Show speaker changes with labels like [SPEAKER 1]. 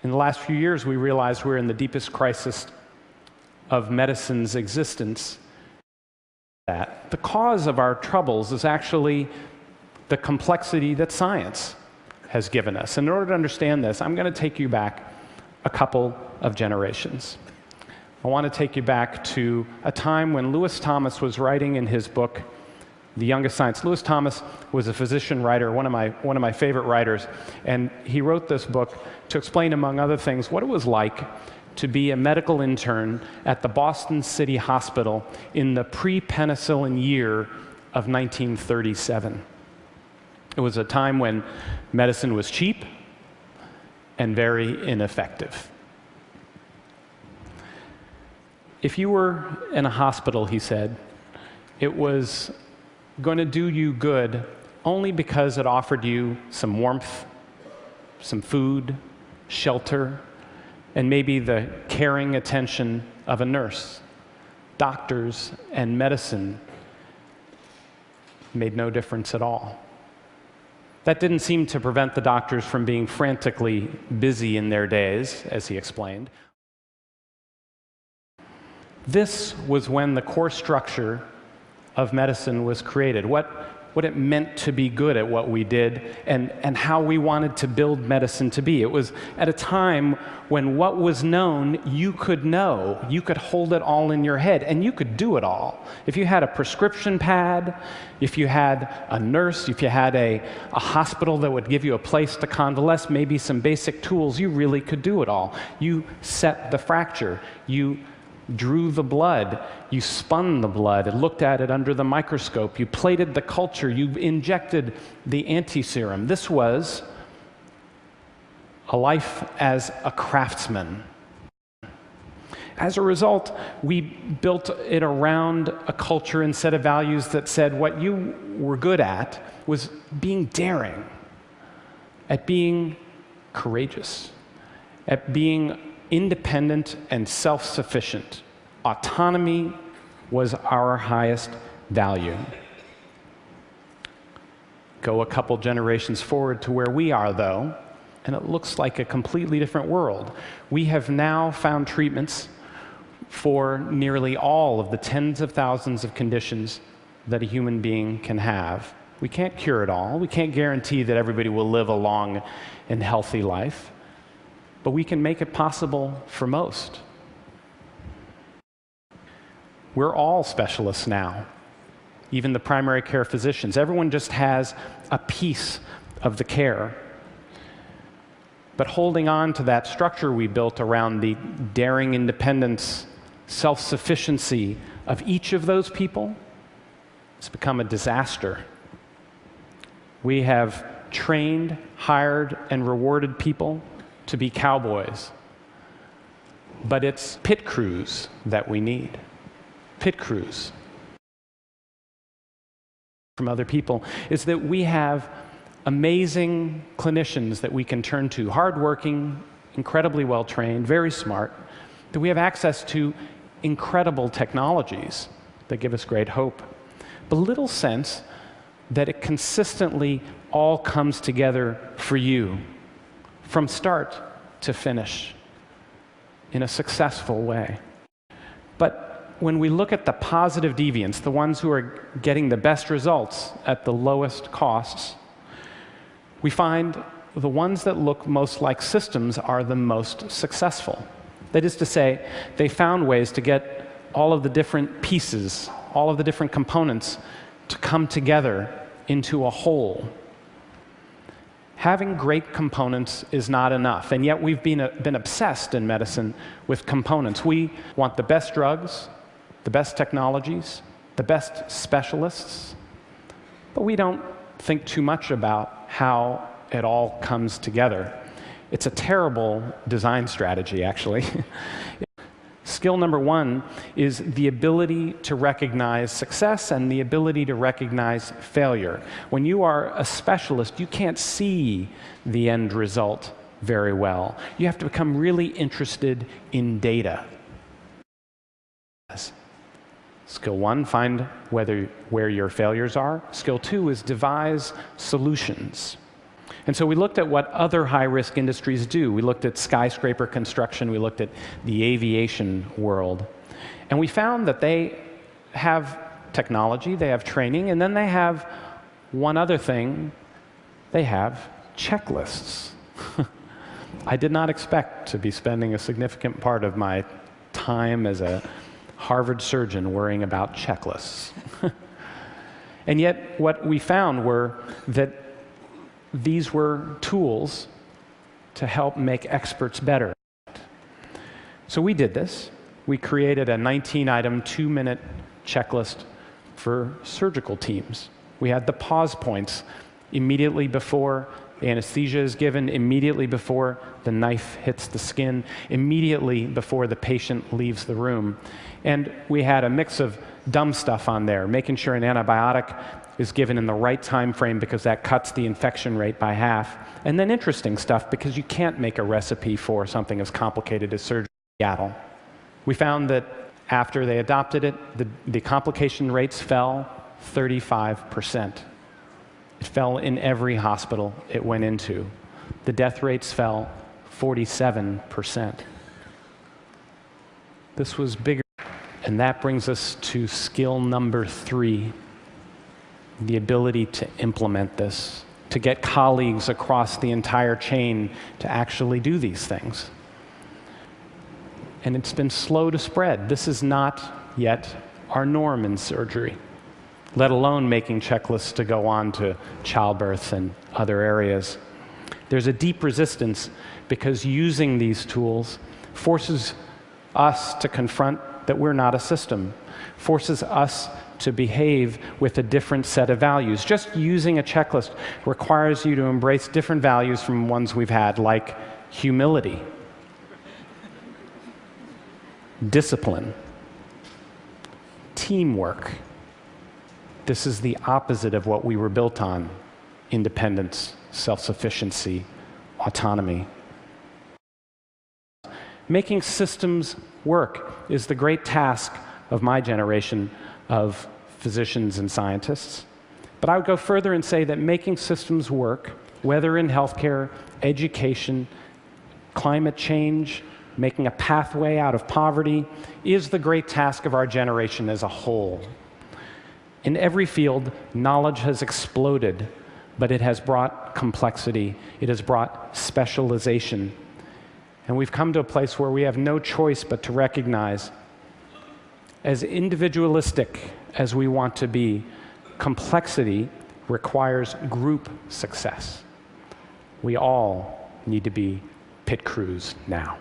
[SPEAKER 1] In the last few years, we realized we're in the deepest crisis of medicine's existence. The cause of our troubles is actually the complexity that science has given us. And in order to understand this, I'm going to take you back a couple of generations. I want to take you back to a time when Lewis Thomas was writing in his book, The Youngest Science. Lewis Thomas was a physician writer, one of my favorite writers, and he wrote this book to explain, among other things, what it was like to be a medical intern at the Boston City Hospital in the pre-penicillin year of 1937. It was a time when medicine was cheap and very ineffective. If you were in a hospital, he said, it was going to do you good only because it offered you some warmth, some food, shelter, and maybe the caring attention of a nurse. Doctors and medicine made no difference at all. That didn't seem to prevent the doctors from being frantically busy in their days, as he explained. This was when the core structure of medicine was created, what it meant to be good at what we did, and how we wanted to build medicine to be. It was at a time when what was known, you could know. You could hold it all in your head, and you could do it all. If you had a prescription pad, if you had a nurse, if you had a hospital that would give you a place to convalesce, maybe some basic tools, you really could do it all. You set the fracture. You drew the blood, you spun the blood, and looked at it under the microscope, you plated the culture, you injected the antiserum. This was a life as a craftsman. As a result, we built it around a culture and set of values that said what you were good at was being daring, at being courageous, at being independent and self-sufficient. Autonomy was our highest value. Go a couple generations forward to where we are, though, and it looks like a completely different world. We have now found treatments for nearly all of the tens of thousands of conditions that a human being can have. We can't cure it all. We can't guarantee that everybody will live a long and healthy life. But we can make it possible for most. We're all specialists now, even the primary care physicians. Everyone just has a piece of the care. But holding on to that structure we built around the daring independence, self-sufficiency of each of those people, it's become a disaster. We have trained, hired, and rewarded people to be cowboys. But it's pit crews that we need. Pit crews. From other people is that we have amazing clinicians that we can turn to, hardworking, incredibly well-trained, very smart, that we have access to incredible technologies that give us great hope, but little sense that it consistently all comes together for you, from start to finish, in a successful way. But when we look at the positive deviants, the ones who are getting the best results at the lowest costs, we find the ones that look most like systems are the most successful. That is to say, they found ways to get all of the different pieces, all of the different components to come together into a whole. Having great components is not enough, and yet we've been obsessed in medicine with components. We want the best drugs, the best technologies, the best specialists, but we don't think too much about how it all comes together. It's a terrible design strategy, actually. Skill number one is the ability to recognize success and the ability to recognize failure. When you are a specialist, you can't see the end result very well. You have to become really interested in data. Skill one, find where your failures are. Skill two is devise solutions. And so we looked at what other high-risk industries do. We looked at skyscraper construction. We looked at the aviation world. And we found that they have technology, they have training, and then they have one other thing. They have checklists. I did not expect to be spending a significant part of my time as a Harvard surgeon worrying about checklists. And yet, what we found were that these were tools to help make experts better. So we did this. We created a 19-item, 2-minute checklist for surgical teams. We had the pause points immediately before anesthesia is given, immediately before the knife hits the skin, immediately before the patient leaves the room. And we had a mix of dumb stuff on there, making sure an antibiotic is given in the right time frame because that cuts the infection rate by half. And then interesting stuff because you can't make a recipe for something as complicated as surgery in Seattle. We found that after they adopted it, the complication rates fell 35%. It fell in every hospital it went into. The death rates fell 47%. This was bigger. And that brings us to skill number 3, the ability to implement this, to get colleagues across the entire chain to actually do these things. And it's been slow to spread. This is not yet our norm in surgery, let alone making checklists to go on to childbirth and other areas. There's a deep resistance because using these tools forces us to confront that we're not a system, forces us to behave with a different set of values. Just using a checklist requires you to embrace different values from ones we've had, like humility, discipline, teamwork. This is the opposite of what we were built on: independence, self-sufficiency, autonomy. Making systems work is the great task of my generation of physicians and scientists. But I would go further and say that making systems work, whether in healthcare, education, climate change, making a pathway out of poverty, is the great task of our generation as a whole. In every field, knowledge has exploded, but it has brought complexity. It has brought specialization. And we've come to a place where we have no choice but to recognize, as individualistic as we want to be, complexity requires group success. We all need to be pit crews now.